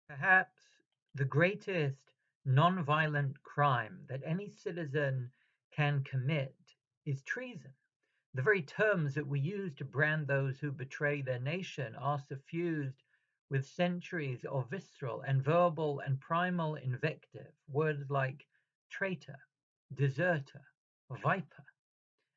Perhaps the greatest non-violent crime that any citizen can commit is treason. The very terms that we use to brand those who betray their nation are suffused with centuries of visceral and verbal and primal invective, words like traitor, deserter, viper,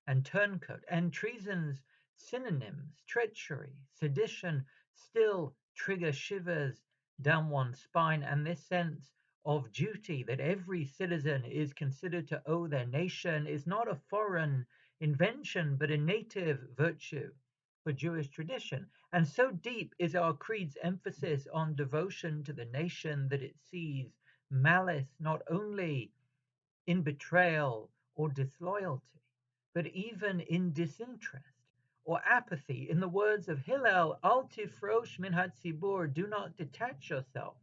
and turncoat, and treason's synonyms, treachery, sedition, still trigger shivers down one's spine, and this sense of duty that every citizen is considered to owe their nation is not a foreign invention, but a native virtue for Jewish tradition. And so deep is our creed's emphasis on devotion to the nation that it sees malice not only in betrayal or disloyalty, but even in disinterest or apathy. In the words of Hillel, Al tifrosh min hatzibur, do not detach yourself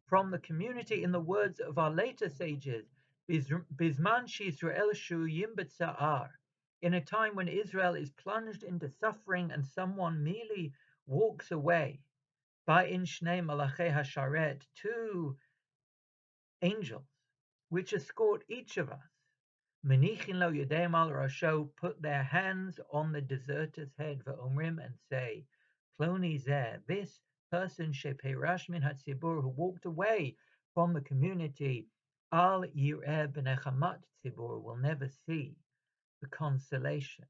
from the community. In the words of our later sages, Bizman Shisrael shuyim b'tza'ar, in a time when Israel is plunged into suffering and someone merely walks away, Ba'in shnei malachei hasharet, two angels which escort each of us. Menichin lo yedeim al rasho, put their hands on the deserter's head, va'omrim, and say, Ploni zeh, this person shepeirash min hatzibur, who walked away from the community, al yireh b'nechamat tzibur, will never see the consolation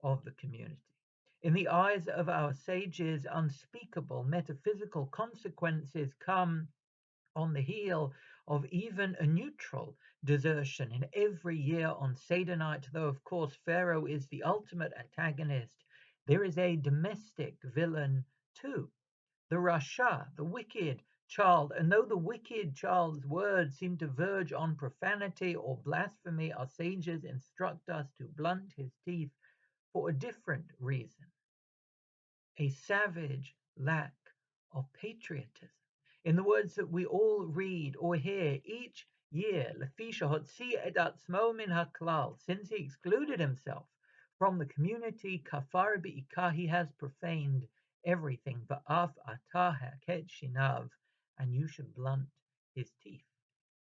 of the community. In the eyes of our sages, unspeakable metaphysical consequences come on the heel of even a neutral desertion. In every year on Seder night, though of course Pharaoh is the ultimate antagonist, there is a domestic villain too, the Rasha, the wicked child. And though the wicked child's words seem to verge on profanity or blasphemy, our sages instruct us to blunt his teeth for a different reason, a savage lack of patriotism. In the words that we all read or hear each year, Lefisha hotzi et atzmo min haklal, since he excluded himself from the community, kafar bi'ikah, he has profaned everything, va'af atah haket shinav, and you should blunt his teeth.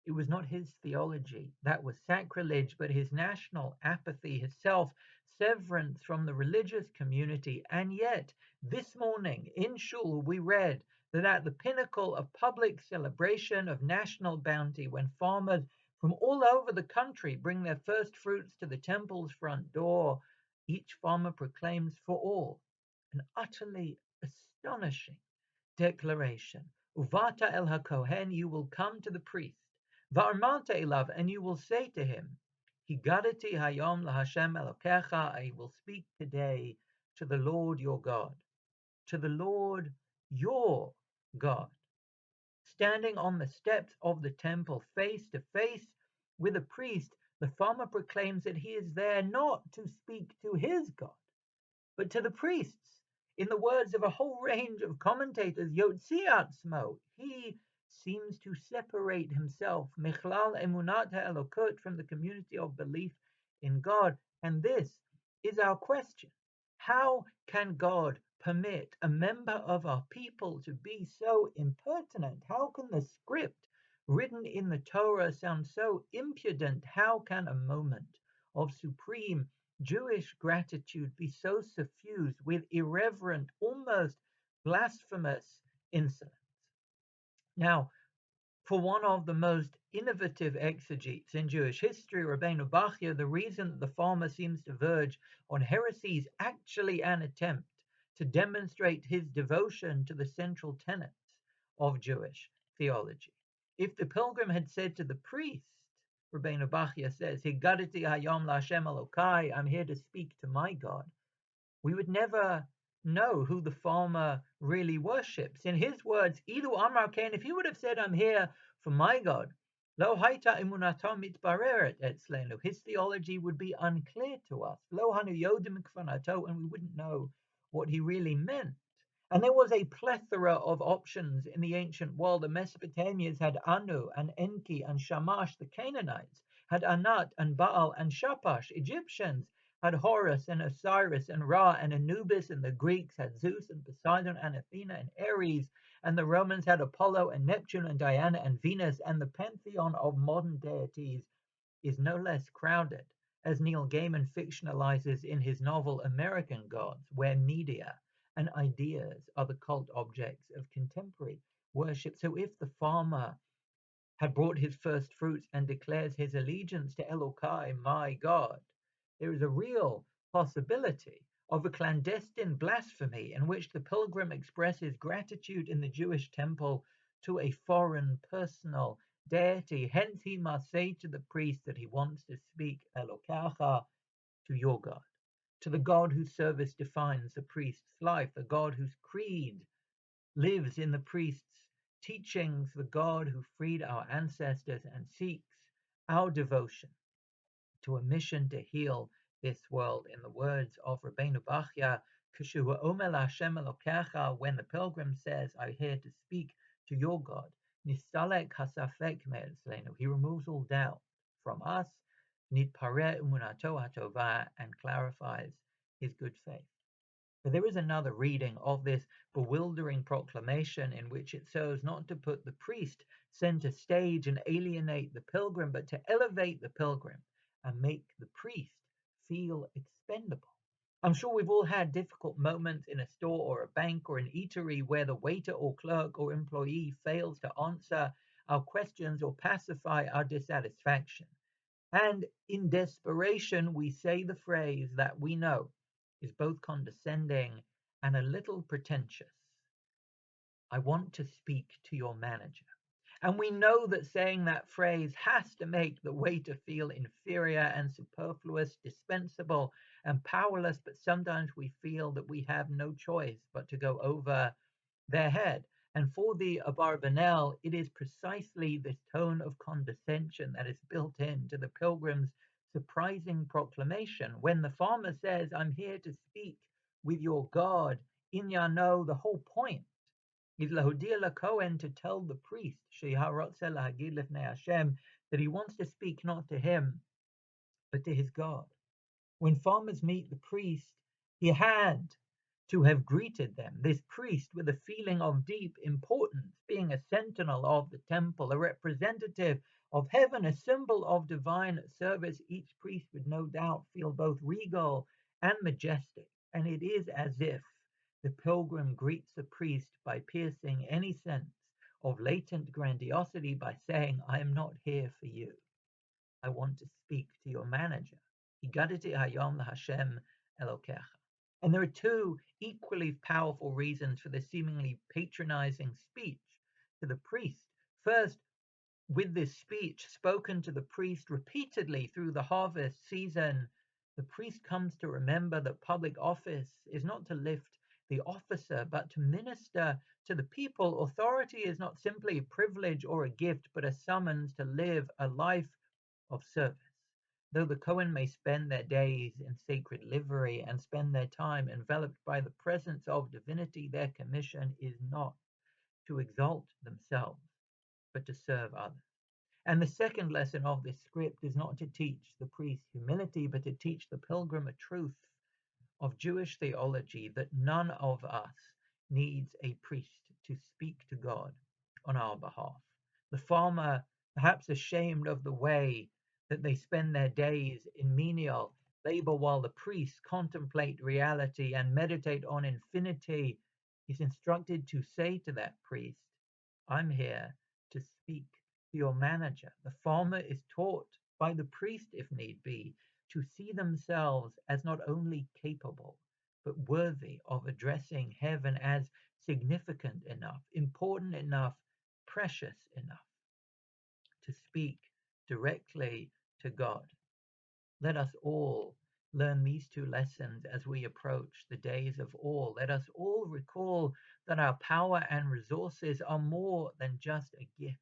It was not his theology that was sacrilege, but his national apathy, his self severance from the religious community. And yet, this morning in Shul, we read that at the pinnacle of public celebration of national bounty, when farmers from all over the country bring their first fruits to the temple's front door, each farmer proclaims for all an utterly astonishing declaration. Uvata el hakohen, you will come to the priest. Va'armanta elav, and you will say to him, Higadati hayom lahashem elokecha, I will speak today to the Lord your God, to the Lord your God. Standing on the steps of the temple, face to face with a priest, the farmer proclaims that he is there not to speak to his God, but to the priests. In the words of a whole range of commentators, Yotziatzmo, he seems to separate himself, Michlal Emunat Ha'elokut, from the community of belief in God. And this is our question. How can God permit a member of our people to be so impertinent? How can the script written in the Torah sound so impudent? How can a moment of supreme Jewish gratitude be so suffused with irreverent, almost blasphemous insolence? Now, for one of the most innovative exegetes in Jewish history, Rabbeinu Bachya, the reason that the farmer seems to verge on heresy is actually an attempt to demonstrate his devotion to the central tenets of Jewish theology. If the pilgrim had said to the priest, Rabbeinu Bachya says, Higadati hayom laHashem Elokai, I'm here to speak to my God, we would never know who the farmer really worships. In his words, Ilu Amar Kain, if he would have said, I'm here for my God, Lo haita imunato mitbareret etzlenu, his theology would be unclear to us. Lo hanu yodim kfanato, and we wouldn't know what he really meant. And there was a plethora of options in the ancient world. The Mesopotamians had Anu and Enki and Shamash. The Canaanites had Anat and Baal and Shapash. Egyptians had Horus and Osiris and Ra and Anubis, and the Greeks had Zeus and Poseidon and Athena and Ares, and the Romans had Apollo and Neptune and Diana and Venus, and the pantheon of modern deities is no less crowded, as Neil Gaiman fictionalizes in his novel American Gods, where media and ideas are the cult objects of contemporary worship. So if the farmer had brought his first fruits and declares his allegiance to Elokai, my God, there is a real possibility of a clandestine blasphemy in which the pilgrim expresses gratitude in the Jewish temple to a foreign personal deity. Hence, he must say to the priest that he wants to speak Elokacha, to your God, to the God whose service defines the priest's life, the God whose creed lives in the priest's teachings, the God who freed our ancestors and seeks our devotion to a mission to heal this world. In the words of Rabbeinu Bachya, "K'shu Omer Hashem Elokecha," when the pilgrim says, "I'm here to speak to your God," Nistalek hasafek me'etzlenu, he removes all doubt from us, nitpareh umunato hatova, and clarifies his good faith. But there is another reading of this bewildering proclamation in which it serves not to put the priest center stage and alienate the pilgrim, but to elevate the pilgrim and make the priest feel expendable. I'm sure we've all had difficult moments in a store or a bank or an eatery where the waiter or clerk or employee fails to answer our questions or pacify our dissatisfaction. And in desperation, we say the phrase that we know is both condescending and a little pretentious. I want to speak to your manager. And we know that saying that phrase has to make the waiter feel inferior and superfluous, dispensable and powerless, but sometimes we feel that we have no choice but to go over their head. And for the Abarbanel, it is precisely this tone of condescension that is built into the pilgrim's surprising proclamation. When the farmer says, I'm here to speak with your God, Inyano, the whole point is Lahodia la Cohen, to tell the priest, Sheharotze lahagid lifnei Hashem, that he wants to speak not to him, but to his God. When farmers meet the priest, he had to have greeted them, this priest, with a feeling of deep importance, being a sentinel of the temple, a representative of heaven, a symbol of divine service. Each priest would no doubt feel both regal and majestic, and it is as if the pilgrim greets the priest by piercing any sense of latent grandiosity by saying, I am not here for you. I want to speak to your manager. Higaditi hayom Hashem Elokecha. And there are two equally powerful reasons for the seemingly patronizing speech to the priest. First, with this speech spoken to the priest repeatedly through the harvest season, the priest comes to remember that public office is not to lift the officer, but to minister to the people. Authority is not simply a privilege or a gift, but a summons to live a life of service. Though the Cohen may spend their days in sacred livery and spend their time enveloped by the presence of divinity, their commission is not to exalt themselves, but to serve others. And the second lesson of this script is not to teach the priest humility, but to teach the pilgrim a truth of Jewish theology, that none of us needs a priest to speak to God on our behalf. The farmer, perhaps ashamed of the way that they spend their days in menial labor while the priests contemplate reality and meditate on infinity, is instructed to say to that priest, I'm here to speak to your manager. The farmer is taught by the priest, if need be, to see themselves as not only capable, but worthy of addressing heaven as significant enough, important enough, precious enough to speak directly to God. Let us all learn these two lessons as we approach the days of awe. Let us all recall that our power and resources are more than just a gift,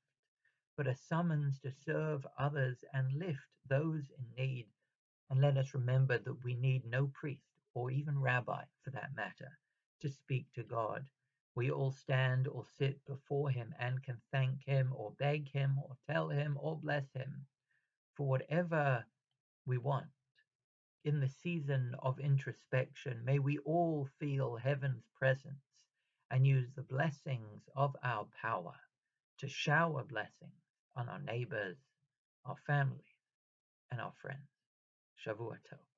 but a summons to serve others and lift those in need. And let us remember that we need no priest, or even rabbi for that matter, to speak to God. We all stand or sit before him and can thank him or beg him or tell him or bless him for whatever we want. In the season of introspection, may we all feel heaven's presence and use the blessings of our power to shower blessings on our neighbors, our families, and our friends. Shavua Tov.